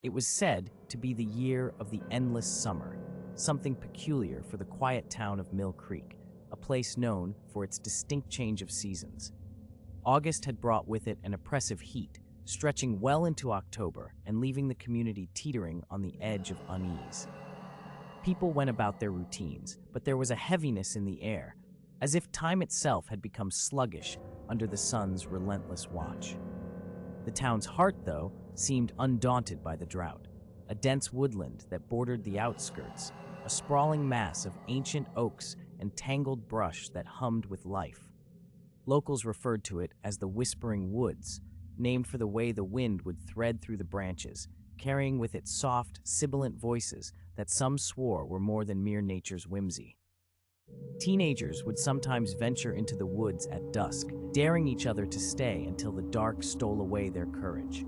It was said to be the year of the endless summer, something peculiar for the quiet town of Mill Creek, a place known for its distinct change of seasons. August had brought with it an oppressive heat, stretching well into October and leaving the community teetering on the edge of unease. People went about their routines, but there was a heaviness in the air, as if time itself had become sluggish under the sun's relentless watch. The town's heart, though, seemed undaunted by the drought. A dense woodland that bordered the outskirts, a sprawling mass of ancient oaks and tangled brush that hummed with life. Locals referred to it as the Whispering Woods, named for the way the wind would thread through the branches, carrying with it soft, sibilant voices that some swore were more than mere nature's whimsy. Teenagers would sometimes venture into the woods at dusk, daring each other to stay until the dark stole away their courage.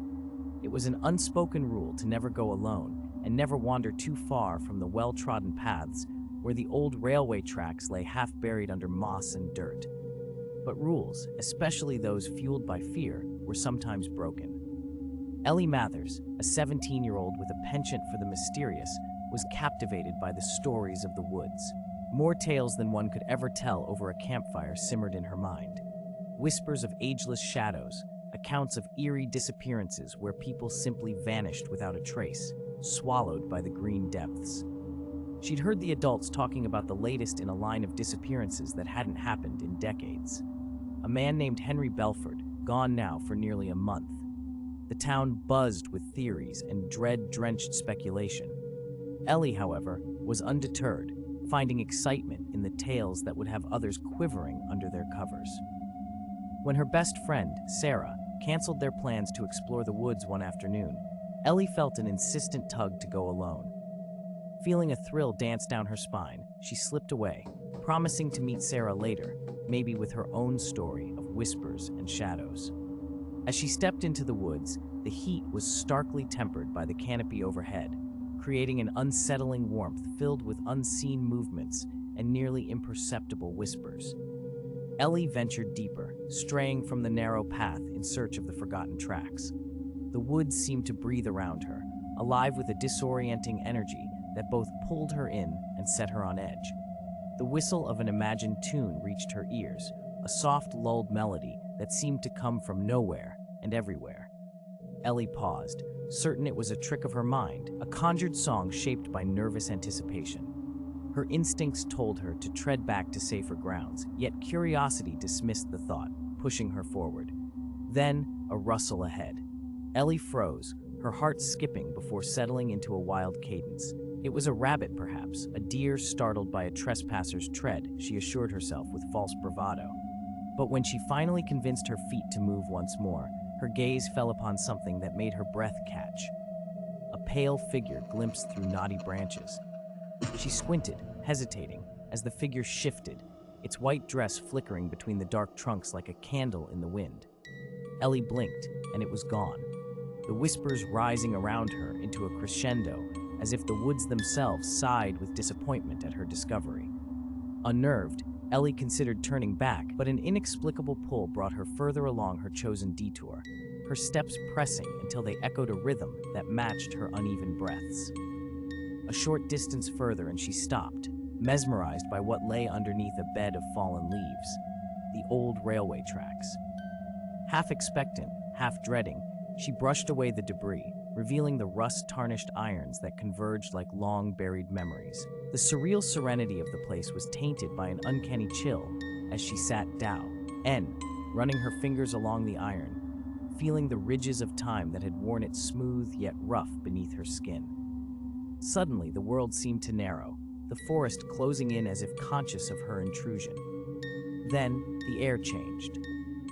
It was an unspoken rule to never go alone and never wander too far from the well-trodden paths where the old railway tracks lay half-buried under moss and dirt. But rules, especially those fueled by fear, were sometimes broken. Ellie Mathers, a 17-year-old with a penchant for the mysterious, was captivated by the stories of the woods. More tales than one could ever tell over a campfire simmered in her mind. Whispers of ageless shadows, accounts of eerie disappearances where people simply vanished without a trace, swallowed by the green depths. She'd heard the adults talking about the latest in a line of disappearances that hadn't happened in decades. A man named Henry Belford, gone now for nearly a month. The town buzzed with theories and dread-drenched speculation. Ellie, however, was undeterred, finding excitement in the tales that would have others quivering under their covers. When her best friend, Sarah, canceled their plans to explore the woods one afternoon, Ellie felt an insistent tug to go alone. Feeling a thrill dance down her spine, she slipped away, promising to meet Sarah later, maybe with her own story of whispers and shadows. As she stepped into the woods, the heat was starkly tempered by the canopy overhead, creating an unsettling warmth filled with unseen movements and nearly imperceptible whispers. Ellie ventured deeper, straying from the narrow path in search of the forgotten tracks. The woods seemed to breathe around her, alive with a disorienting energy that both pulled her in and set her on edge. The whistle of an imagined tune reached her ears, a soft, lulled melody that seemed to come from nowhere and everywhere. Ellie paused, certain it was a trick of her mind, a conjured song shaped by nervous anticipation. Her instincts told her to tread back to safer grounds, yet curiosity dismissed the thought, pushing her forward. Then, a rustle ahead. Ellie froze, her heart skipping before settling into a wild cadence. It was a rabbit, perhaps, a deer startled by a trespasser's tread, she assured herself with false bravado. But when she finally convinced her feet to move once more, her gaze fell upon something that made her breath catch. A pale figure glimpsed through knotty branches. She squinted, hesitating, as the figure shifted, its white dress flickering between the dark trunks like a candle in the wind. Ellie blinked, and it was gone, the whispers rising around her into a crescendo, as if the woods themselves sighed with disappointment at her discovery. Unnerved, Ellie considered turning back, but an inexplicable pull brought her further along her chosen detour, her steps pressing until they echoed a rhythm that matched her uneven breaths. A short distance further and she stopped, mesmerized by what lay underneath a bed of fallen leaves, the old railway tracks. Half expectant, half dreading, she brushed away the debris, revealing the rust-tarnished irons that converged like long-buried memories. The surreal serenity of the place was tainted by an uncanny chill as she sat down, running her fingers along the iron, feeling the ridges of time that had worn it smooth yet rough beneath her skin. Suddenly, the world seemed to narrow, the forest closing in as if conscious of her intrusion. Then, the air changed.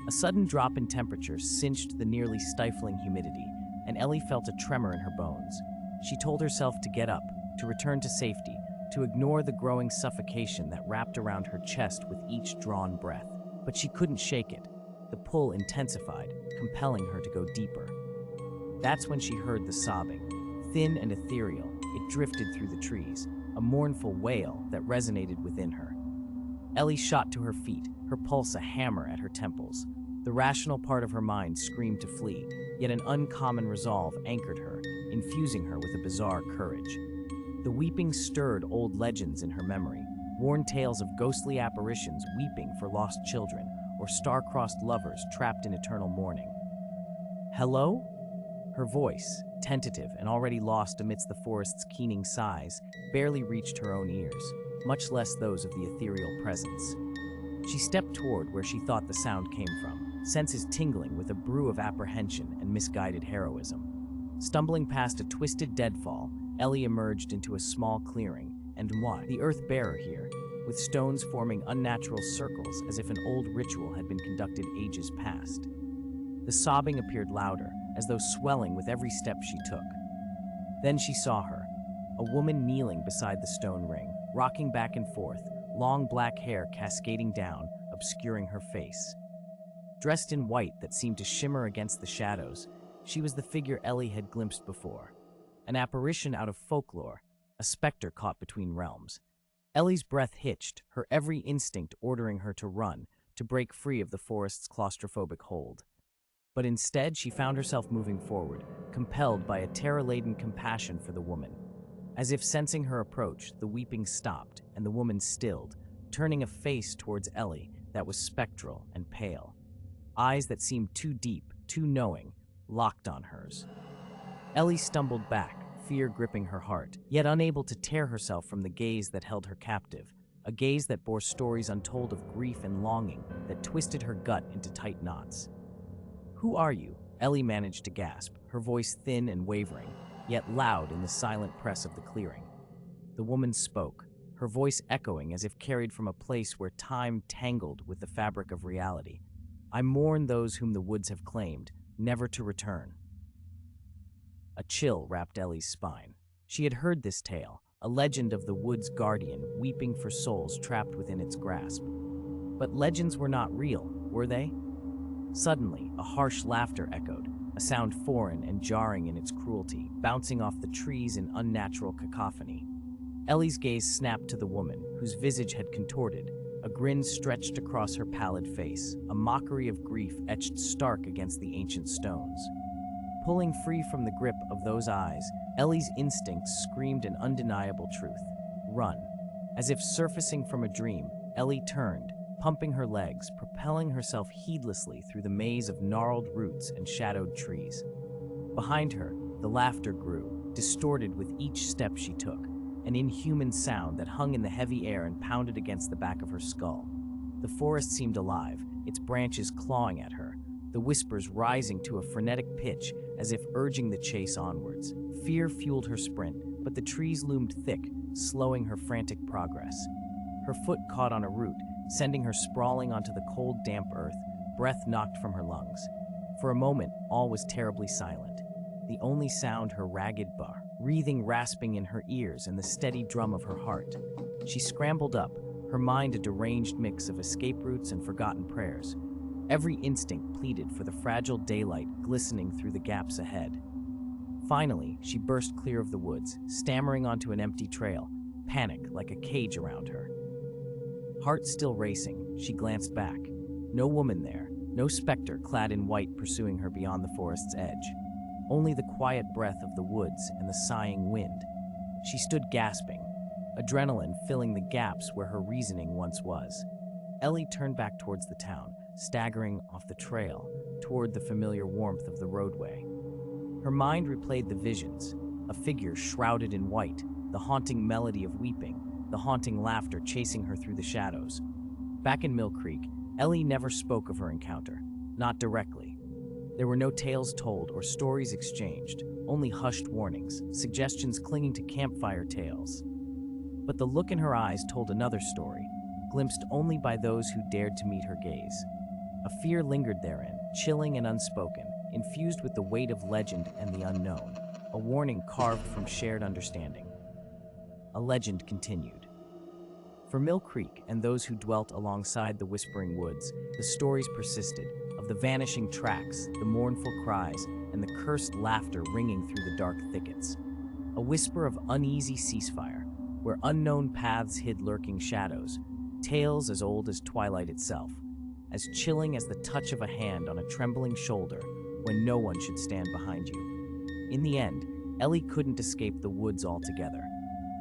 A sudden drop in temperature cinched the nearly stifling humidity, and Ellie felt a tremor in her bones. She told herself to get up, to return to safety, to ignore the growing suffocation that wrapped around her chest with each drawn breath. But she couldn't shake it. The pull intensified, compelling her to go deeper. That's when she heard the sobbing. Thin and ethereal, it drifted through the trees, a mournful wail that resonated within her. Ellie shot to her feet, her pulse a hammer at her temples. The rational part of her mind screamed to flee, yet an uncommon resolve anchored her, infusing her with a bizarre courage. The weeping stirred old legends in her memory, worn tales of ghostly apparitions weeping for lost children or star-crossed lovers trapped in eternal mourning. Hello? Her voice, tentative and already lost amidst the forest's keening sighs, barely reached her own ears, much less those of the ethereal presence. She stepped toward where she thought the sound came from, senses tingling with a brew of apprehension and misguided heroism. Stumbling past a twisted deadfall, Ellie emerged into a small clearing, and the earth-bearer here, with stones forming unnatural circles as if an old ritual had been conducted ages past. The sobbing appeared louder, as though swelling with every step she took. Then she saw her, a woman kneeling beside the stone ring, rocking back and forth, long black hair cascading down, obscuring her face. Dressed in white that seemed to shimmer against the shadows, she was the figure Ellie had glimpsed before. An apparition out of folklore, a specter caught between realms. Ellie's breath hitched, her every instinct ordering her to run, to break free of the forest's claustrophobic hold. But instead, she found herself moving forward, compelled by a terror-laden compassion for the woman. As if sensing her approach, the weeping stopped, and the woman stilled, turning a face towards Ellie that was spectral and pale. Eyes that seemed too deep, too knowing, locked on hers. Ellie stumbled back, fear gripping her heart, yet unable to tear herself from the gaze that held her captive, a gaze that bore stories untold of grief and longing that twisted her gut into tight knots. "Who are you?" Ellie managed to gasp, her voice thin and wavering, yet loud in the silent press of the clearing. The woman spoke, her voice echoing as if carried from a place where time tangled with the fabric of reality. "I mourn those whom the woods have claimed, never to return." A chill wrapped Ellie's spine. She had heard this tale, a legend of the wood's guardian weeping for souls trapped within its grasp. But legends were not real, were they? Suddenly, a harsh laughter echoed, a sound foreign and jarring in its cruelty, bouncing off the trees in unnatural cacophony. Ellie's gaze snapped to the woman, whose visage had contorted, a grin stretched across her pallid face, a mockery of grief etched stark against the ancient stones. Pulling free from the grip of those eyes, Ellie's instincts screamed an undeniable truth. Run. As if surfacing from a dream, Ellie turned, pumping her legs, propelling herself heedlessly through the maze of gnarled roots and shadowed trees. Behind her, the laughter grew, distorted with each step she took, an inhuman sound that hung in the heavy air and pounded against the back of her skull. The forest seemed alive, its branches clawing at her, the whispers rising to a frenetic pitch as if urging the chase onwards. Fear fueled her sprint, but the trees loomed thick, slowing her frantic progress. Her foot caught on a root, sending her sprawling onto the cold, damp earth, breath knocked from her lungs. For a moment, all was terribly silent. The only sound her ragged breathing rasping in her ears and the steady drum of her heart. She scrambled up, her mind a deranged mix of escape routes and forgotten prayers. Every instinct pleaded for the fragile daylight glistening through the gaps ahead. Finally, she burst clear of the woods, stammering onto an empty trail, panic like a cage around her. Heart still racing, she glanced back. No woman there, no specter clad in white pursuing her beyond the forest's edge. Only the quiet breath of the woods and the sighing wind. She stood gasping, adrenaline filling the gaps where her reasoning once was. Ellie turned back towards the town, staggering off the trail, toward the familiar warmth of the roadway. Her mind replayed the visions, a figure shrouded in white, the haunting melody of weeping, the haunting laughter chasing her through the shadows. Back in Mill Creek, Ellie never spoke of her encounter, not directly. There were no tales told or stories exchanged, only hushed warnings, suggestions clinging to campfire tales. But the look in her eyes told another story, glimpsed only by those who dared to meet her gaze. A fear lingered therein, chilling and unspoken, infused with the weight of legend and the unknown, a warning carved from shared understanding. A legend continued. For Mill Creek and those who dwelt alongside the whispering woods, the stories persisted, of the vanishing tracks, the mournful cries, and the cursed laughter ringing through the dark thickets. A whisper of uneasy ceasefire, where unknown paths hid lurking shadows, tales as old as twilight itself, as chilling as the touch of a hand on a trembling shoulder when no one should stand behind you. In the end, Ellie couldn't escape the woods altogether.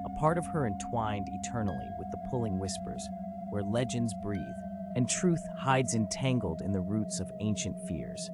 A part of her entwined eternally with the pulling whispers, where legends breathe and truth hides entangled in the roots of ancient fears.